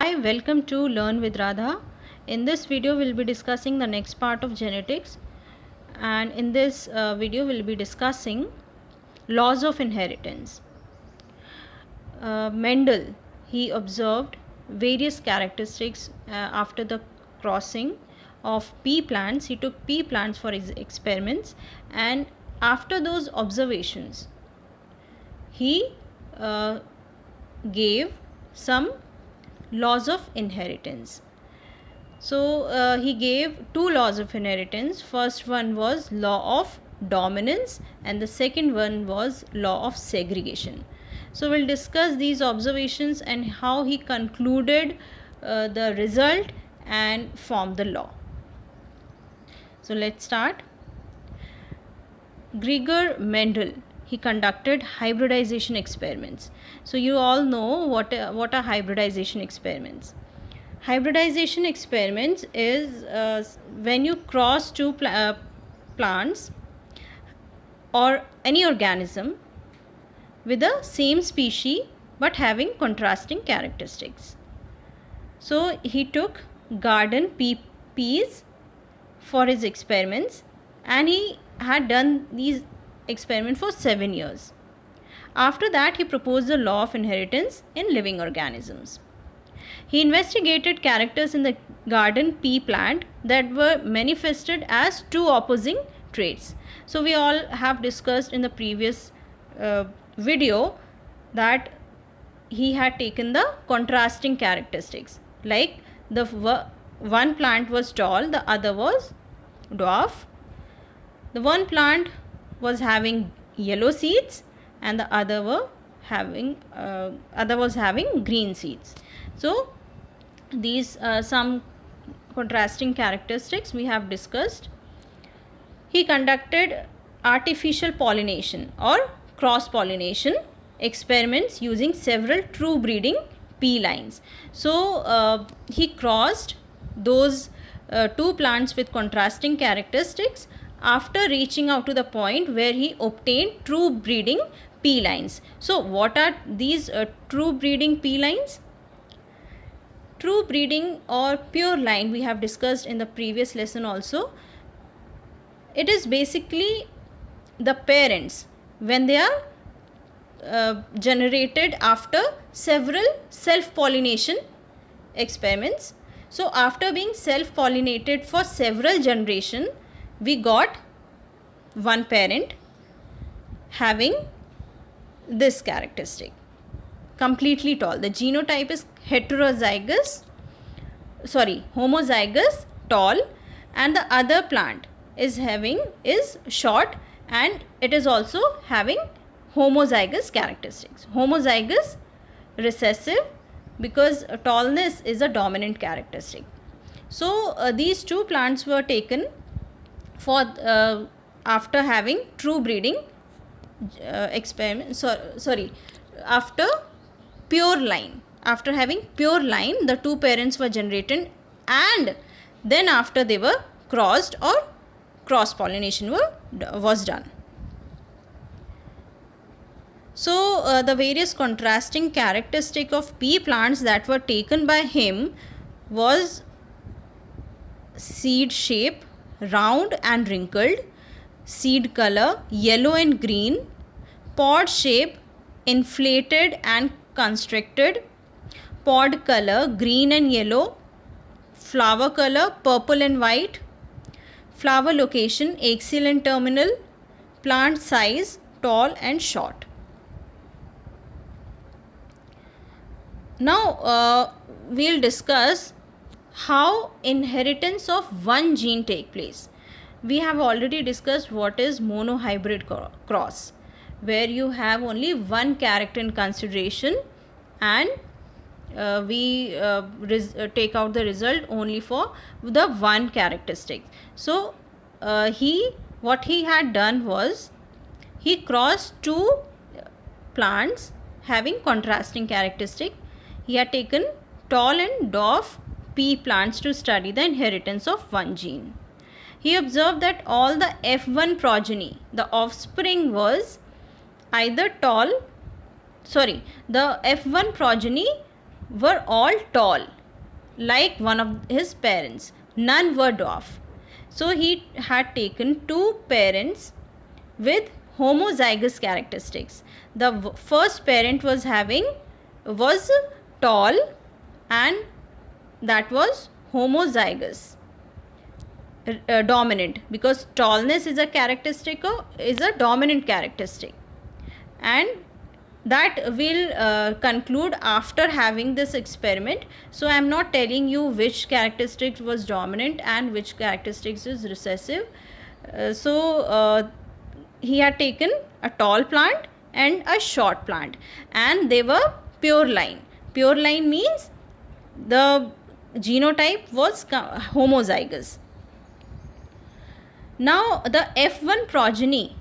Hi, welcome to Learn with Radha. In this video, we'll be discussing the next part of genetics, and in this video, we'll be discussing laws of inheritance. Mendel, he observed various characteristics after the crossing of pea plants. He took pea plants for his experiments, and after those observations, he gave some laws of inheritance. So he gave two laws of inheritance. First one was law of dominance and the second one was law of segregation. So we'll discuss these observations and how he concluded the result and formed the law. So let's start. Gregor Mendel, he conducted hybridization experiments. So you all know what are hybridization experiments. Hybridization experiments is when you cross two plants or any organism with the same species but having contrasting characteristics. So he took garden peas for his experiments, and he had done these experiments for 7 years. After that, he proposed the law of inheritance in living organisms. He investigated characters in the garden pea plant that were manifested as two opposing traits. So we all have discussed in the previous video that he had taken the contrasting characteristics, like the one plant was tall, the other was dwarf. The one plant was having yellow seeds and the other was having green seeds. So these some contrasting characteristics we have discussed. He conducted artificial pollination or cross pollination experiments using several true breeding pea lines. So he crossed those two plants with contrasting characteristics after reaching out to the point where he obtained true breeding pea lines. So what are these true breeding pea lines? True breeding or pure line we have discussed in the previous lesson also. It is basically the parents when they are generated after several self-pollination experiments. So after being self-pollinated for several generations, we got one parent having this characteristic, completely tall. The genotype is homozygous tall, and the other plant is short, and it is also having homozygous characteristics. Homozygous recessive, because tallness is a dominant characteristic. So these two plants were taken for after having true breeding experiment. After pure line. After having pure line, the two parents were generated, and then after they were crossed or cross pollination was done. So the various contrasting characteristics of pea plants that were taken by him was seed shape, round and wrinkled, seed color, yellow and green, pod shape, inflated and constricted, pod color, green and yellow, flower color, purple and white, flower location, axial and terminal, plant size, tall and short. Now we'll discuss how inheritance of one gene take place. We have already discussed what is monohybrid cross, where you have only one character in consideration, and we take out the result only for the one characteristic. So what he had done was he crossed two plants having contrasting characteristic. He had taken tall and dwarf pea plants to study the inheritance of one gene. He observed that all the F1 progeny, the offspring was either the F1 progeny were all tall, like one of his parents. None were dwarf. So he had taken two parents with homozygous characteristics. The first parent was tall, and that was homozygous, dominant, because tallness is a dominant characteristic, and that will conclude after having this experiment. So I am not telling you which characteristic was dominant and which characteristics is recessive. He had taken a tall plant and a short plant, and they were pure line. Pure line means the genotype was homozygous. Now the F1 progeny,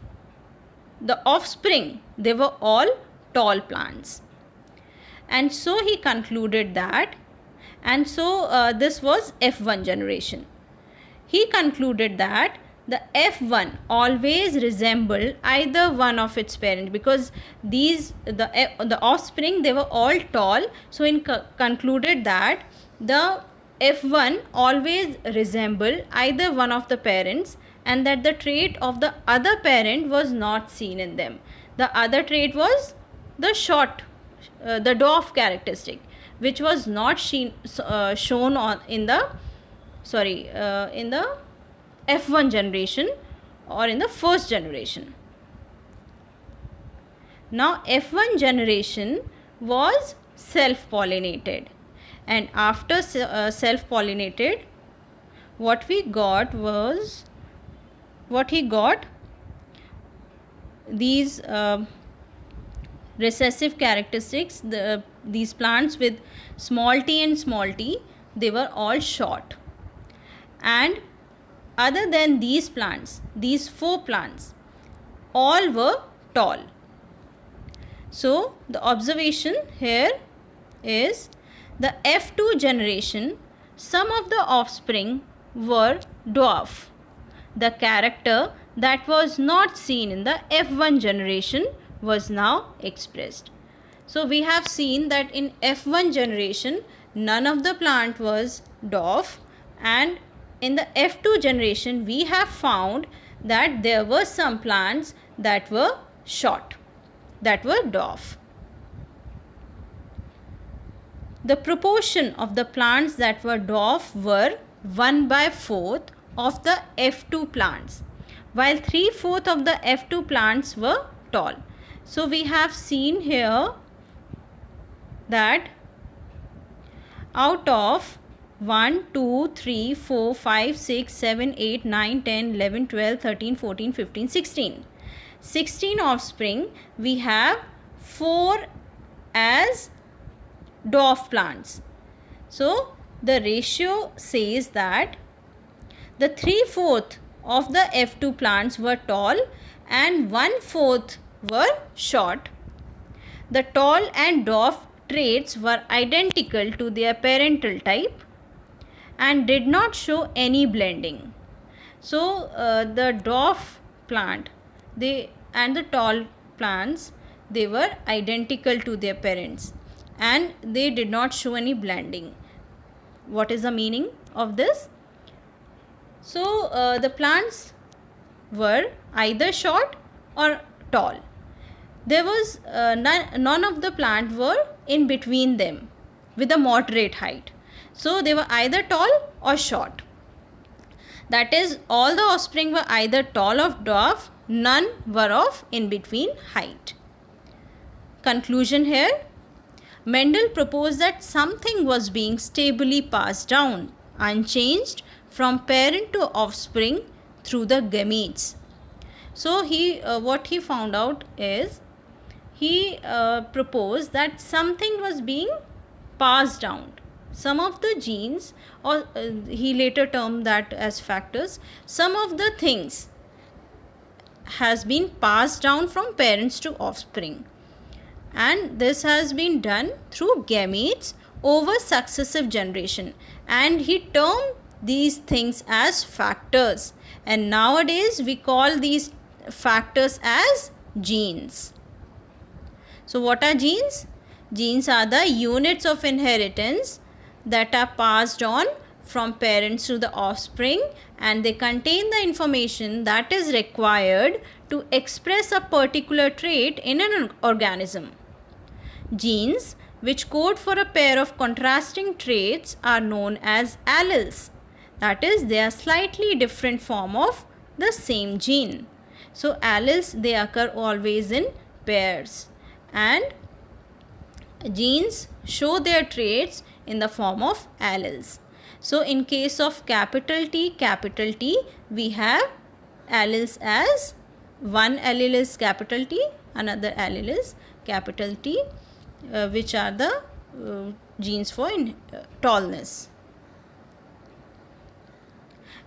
the offspring, they were all tall plants. And so he concluded that, and so this was F1 generation. He concluded that the F1 always resembled either one of its parents, because the offspring, they were all tall. So he concluded that the F1 always resembled either one of the parents, and that the trait of the other parent was not seen in them. The other trait was the dwarf characteristic, which was not shown in the F1 generation or in the first generation. Now F1 generation was self-pollinated, and after self-pollinated, what he got, these recessive characteristics. These plants with small t and small t, they were all short, and other than these plants, these 4 plants, all were tall. So the observation here is the F2 generation, some of the offspring were dwarf. The character that was not seen in the F1 generation was now expressed. So we have seen that in F1 generation, none of the plant was dwarf, and in the F2 generation, we have found that there were some plants that were short, that were dwarf. The proportion of the plants that were dwarf were 1/4 of the F2 plants, while 3/4 of the F2 plants were tall. So we have seen here that out of 1, 2, 3, 4, 5, 6, 7, 8, 9, 10, 11, 12, 13, 14, 15, 16. 16 offspring, we have 4 as dwarf plants. So the ratio says that the 3/4 of the F2 plants were tall and 1/4 were short. The tall and dwarf traits were identical to their parental type and did not show any blending. So the dwarf plant and the tall plants, they were identical to their parents and they did not show any blending. What is the meaning of this? So the plants were either short or tall. There was none of the plant were in between them with a moderate height. So they were either tall or short. That is, all the offspring were either tall or dwarf, none were of in between height. Conclusion here. Mendel proposed that something was being stably passed down, unchanged, from parent to offspring through the gametes. So what he found out is, he proposed that something was being passed down. Some of the genes, or he later termed that as factors, some of the things has been passed down from parents to offspring. And this has been done through gametes over successive generation. And he termed these things as factors. And nowadays we call these factors as genes. So what are genes? Genes are the units of inheritance that are passed on from parents to the offspring, and they contain the information that is required to express a particular trait in an organism. Genes which code for a pair of contrasting traits are known as alleles. That is, they are slightly different form of the same gene. So alleles, they occur always in pairs, and genes show their traits in the form of alleles. So in case of capital T, we have alleles as one allele is capital T, another allele is capital T, which are the genes for tallness.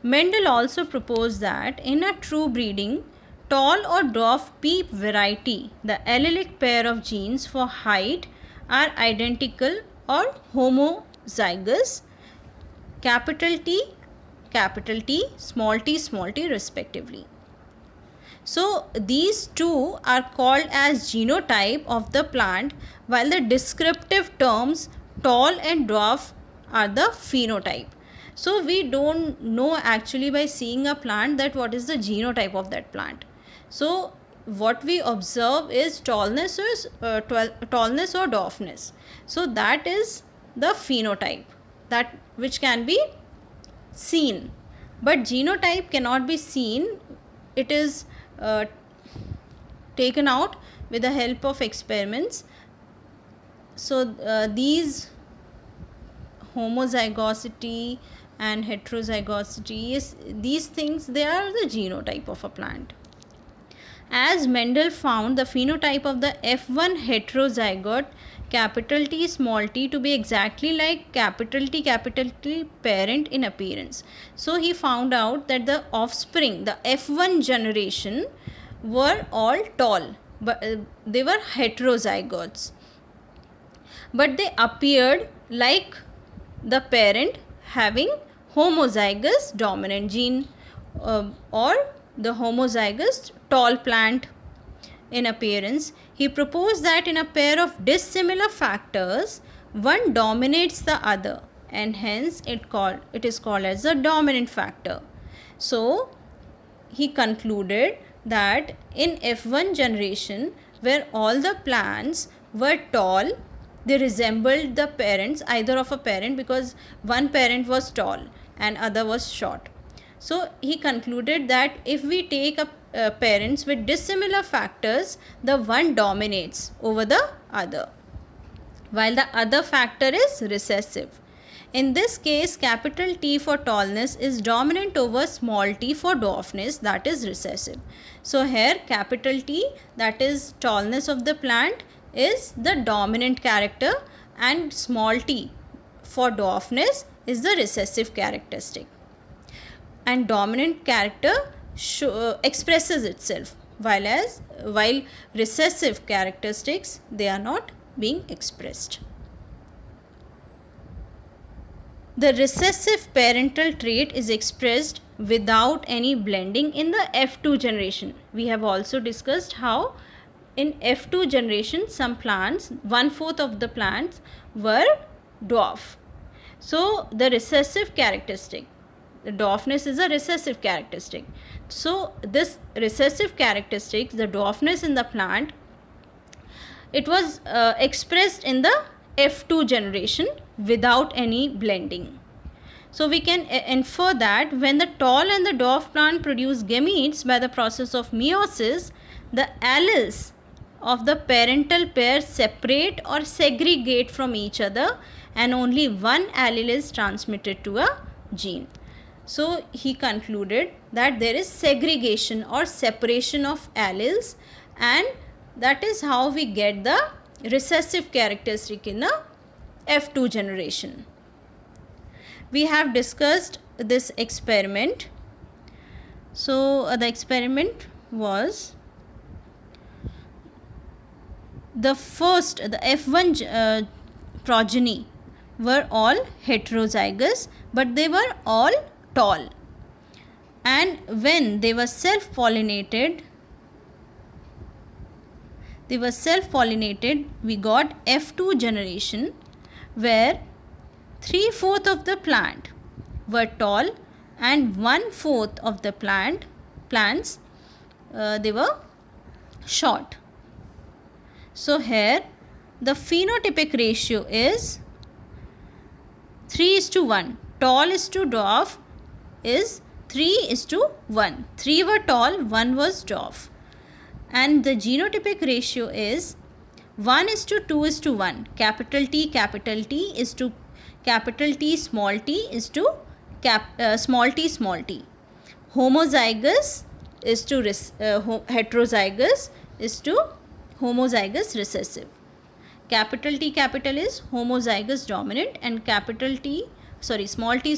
Mendel also proposed that in a true breeding, tall or dwarf pea variety, the allelic pair of genes for height are identical or homozygous, capital T, small t respectively. So these two are called as genotype of the plant, while the descriptive terms tall and dwarf are the phenotype. So we don't know actually by seeing a plant that what is the genotype of that plant. So what we observe is tallness or dwarfness. So that is the phenotype, that which can be seen, but genotype cannot be seen. It is taken out with the help of experiments. So these homozygosity and heterozygosity, these things, they are the genotype of a plant. As Mendel found the phenotype of the F1 heterozygote capital T small t to be exactly like capital T parent in appearance. So he found out that the offspring, the F1 generation, were all tall, but they were heterozygotes, but they appeared like the parent having homozygous dominant gene, or the homozygous tall plant in appearance. He proposed that in a pair of dissimilar factors, one dominates the other, and hence it is called as a dominant factor. So he concluded that in F1 generation, where all the plants were tall, they resembled the parents, either of a parent, because one parent was tall and other was short. So he concluded that if we take parents with dissimilar factors, the one dominates over the other, while the other factor is recessive. In this case, capital T for tallness is dominant over small t for dwarfness, that is recessive. So here capital T, that is tallness of the plant, is the dominant character, and small t for dwarfness is the recessive characteristic. And dominant character expresses itself, while recessive characteristics, they are not being expressed. The recessive parental trait is expressed without any blending in the F2 generation. We have also discussed how in F2 generation some plants, 1/4 of the plants were dwarf. So the recessive characteristic, the dwarfness is a recessive characteristic. So this recessive characteristic, the dwarfness in the plant, it was expressed in the F2 generation without any blending. So we can infer that when the tall and the dwarf plant produce gametes by the process of meiosis, the alleles of the parental pair separate or segregate from each other, and only one allele is transmitted to a gene. So he concluded that there is segregation or separation of alleles, and that is how we get the recessive characteristic in the F2 generation. We have discussed this experiment. So the experiment was the F1 progeny were all heterozygous, but they were all tall, and when they were self-pollinated, they were self-pollinated, we got F2 generation, where 3/4 of the plant were tall and 1/4 of the plants they were short. So here the phenotypic ratio is 3:1. Tall is to dwarf is 3:1. 3 were tall, 1 was dwarf. And the genotypic ratio is 1:2:1. Capital T is to capital T small t is to small t small t. Homozygous is to heterozygous is to homozygous recessive. Capital T is homozygous dominant and small t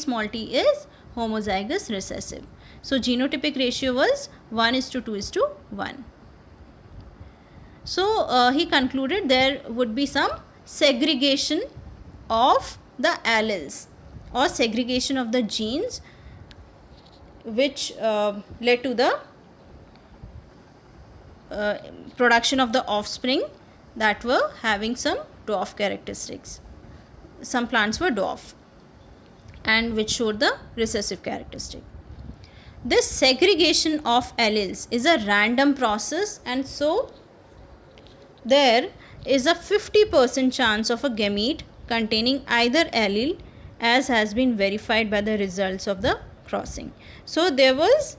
is homozygous recessive. So genotypic ratio was 1:2:1. So he concluded there would be some segregation of the alleles or segregation of the genes which led to the production of the offspring that were having some dwarf characteristics. Some plants were dwarf and which showed the recessive characteristic. This segregation of alleles is a random process, and so there is a 50% chance of a gamete containing either allele, as has been verified by the results of the crossing. So there was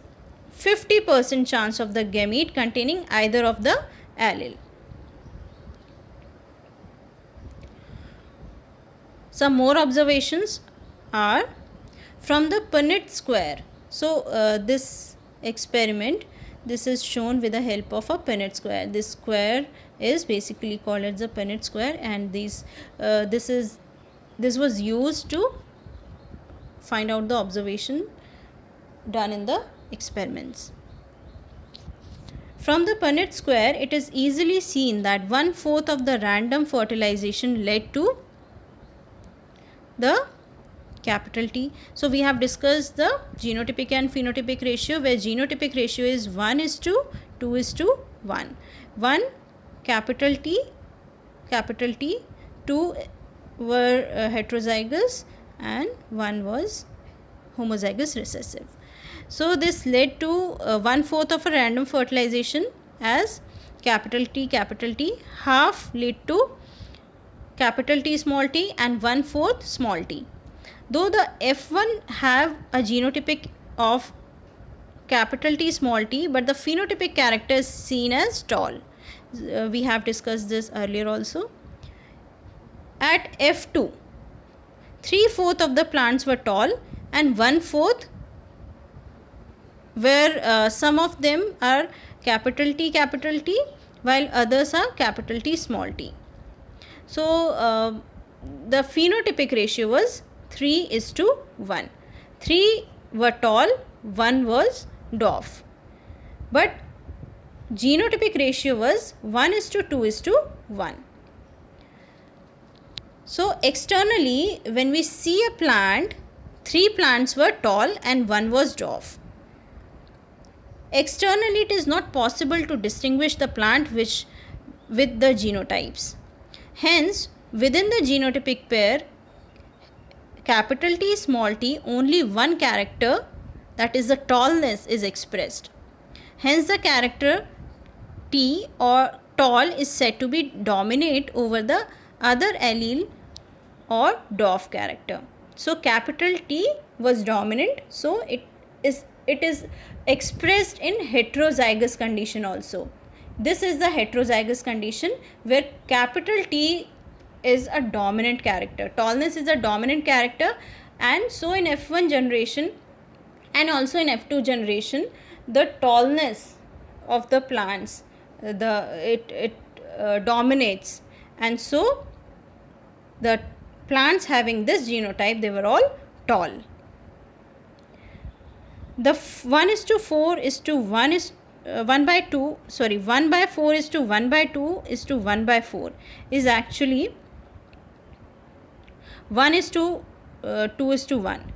50% chance of the gamete containing either of the allele. Some more observations are from the Punnett square. So this experiment, this is shown with the help of a Punnett square. This square is basically called as the Punnett square, and this was used to find out the observation done in the experiments. From the Punnett square, it is easily seen that 1/4 of the random fertilization led to the capital T. So we have discussed the genotypic and phenotypic ratio, where genotypic ratio is 1:2:1. 1 capital T, 2 were heterozygous and 1 was homozygous recessive. So this led to 1/4 of a random fertilization as capital T, half led to capital T small t and 1/4 small t. Though the F1 have a genotypic of capital T small t, but the phenotypic character is seen as tall. We have discussed this earlier also. At F2, 3/4 of the plants were tall and 1/4 where some of them are capital T, while others are capital T small t. So the phenotypic ratio was 3:1. 3 were tall, 1 was dwarf. But genotypic ratio was 1:2:1. So externally, when we see a plant, 3 plants were tall and 1 was dwarf. Externally, it is not possible to distinguish the plant with the genotypes. Hence, within the genotypic pair, capital T small t, only one character, that is the tallness, is expressed. Hence, the character T or tall is said to be dominate over the other allele or dwarf character. So capital T was dominant, so it is expressed in heterozygous condition also. This is the heterozygous condition where capital T is a dominant character. Tallness is a dominant character, and so in F1 generation and also in F2 generation, the tallness of the plants dominates, and so the plants having this genotype, they were all tall. The 1:4 is to 1 is 1/2, 1/4 is to 1/2 is to 1/4 is actually 1:2:1.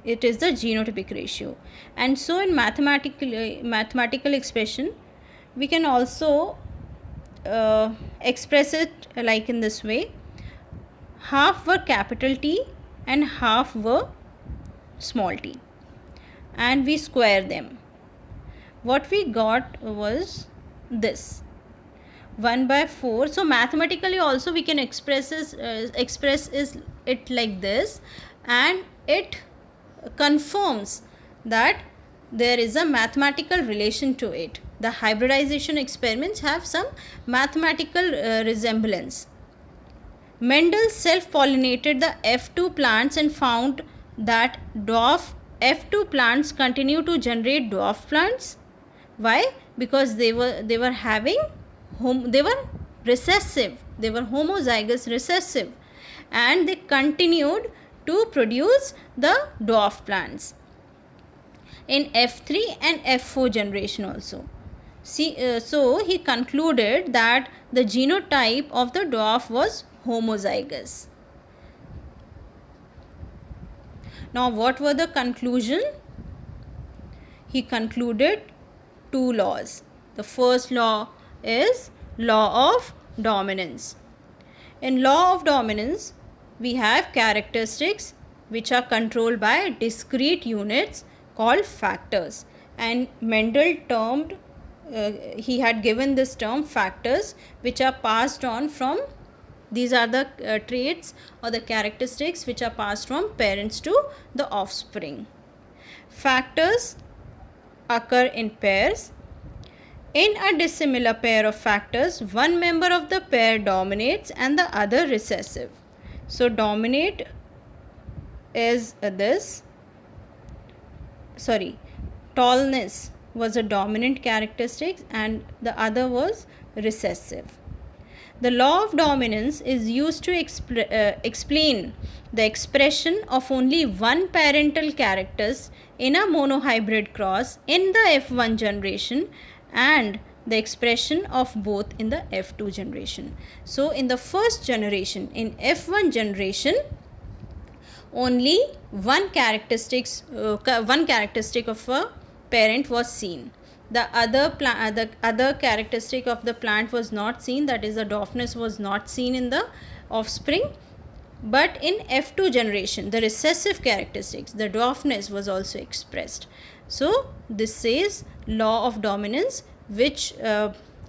It is the genotypic ratio. And so in mathematical expression, we can also express it like in this way: half were capital T and half were small t, and we square them. What we got was this 1 by 4. So mathematically also we can express it like this, and it confirms that there is a mathematical relation to it. The hybridization experiments have some mathematical resemblance. Mendel self-pollinated the F2 plants and found that dwarf F2 plants continue to generate dwarf plants. Why? Because they were having they were recessive, they were homozygous recessive, and they continued to produce the dwarf plants in F3 and F4 generation also. So he concluded that the genotype of the dwarf was homozygous. Now what were the conclusion? He concluded two laws. The first law is law of dominance. In law of dominance, we have characteristics which are controlled by discrete units called factors, and Mendel termed he had given this term factors, which are passed on from, these are the traits or the characteristics which are passed from parents to the offspring. Factors occur in pairs. In a dissimilar pair of factors, one member of the pair dominates and the other recessive. So dominate is tallness was a dominant characteristic and the other was recessive. The law of dominance is used to explain the expression of only one parental characters in a monohybrid cross in the F1 generation and the expression of both in the F2 generation. So in the first generation, in F1 generation, only one characteristic of a parent was seen. The other characteristic of the plant was not seen, that is the dwarfness was not seen in the offspring. But in F2 generation, the recessive characteristics, the dwarfness was also expressed. So this says law of dominance, which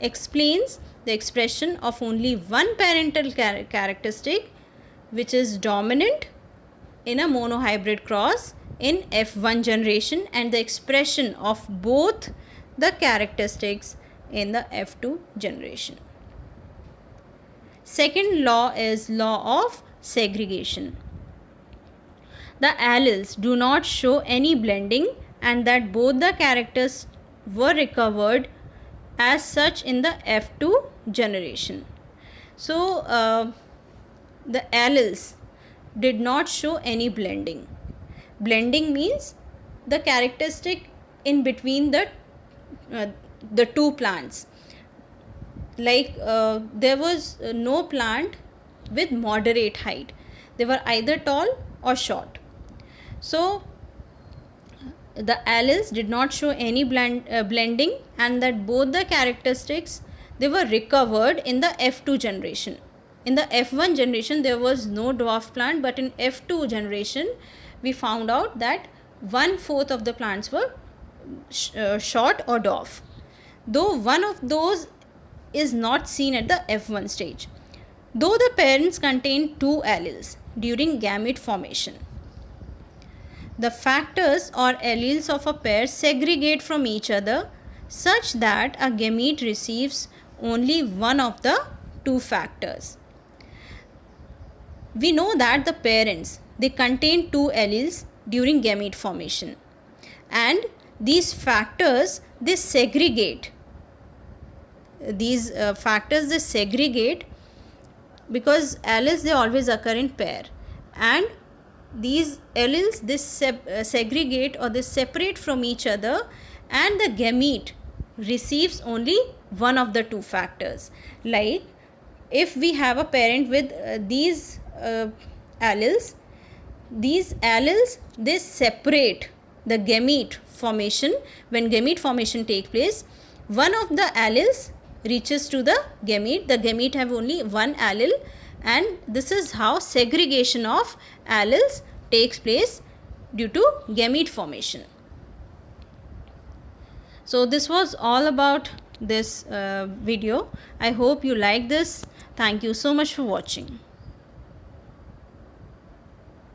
explains the expression of only one parental characteristic which is dominant in a monohybrid cross in F1 generation and the expression of both the characteristics in the F2 generation. Second law is law of segregation. The alleles do not show any blending and that both the characters were recovered as such in the F2 generation. So the alleles did not show any blending. Blending means the characteristic in between the two plants. Like there was no plant with moderate height. They were either tall or short. So the alleles did not show any blending and that both the characteristics, they were recovered in the F2 generation. In the F1 generation there was no dwarf plant, but in F2 generation we found out that 1/4 of the plants were short or dwarf, though one of those is not seen at the F1 stage, though the parents contain two alleles during gamete formation. The factors or alleles of a pair segregate from each other such that a gamete receives only one of the two factors. We know that the parents, they contain two alleles during gamete formation, and these factors, they segregate. These factors, they segregate because alleles, they always occur in pair, and these alleles, they segregate or they separate from each other, and the gamete receives only one of the two factors. Like if we have a parent with these alleles, they separate the gamete formation. When gamete formation take place, one of the alleles reaches to the gamete have only one allele, and this is how segregation of alleles takes place due to gamete formation. So this was all about this video. I hope you like this. Thank you so much for watching.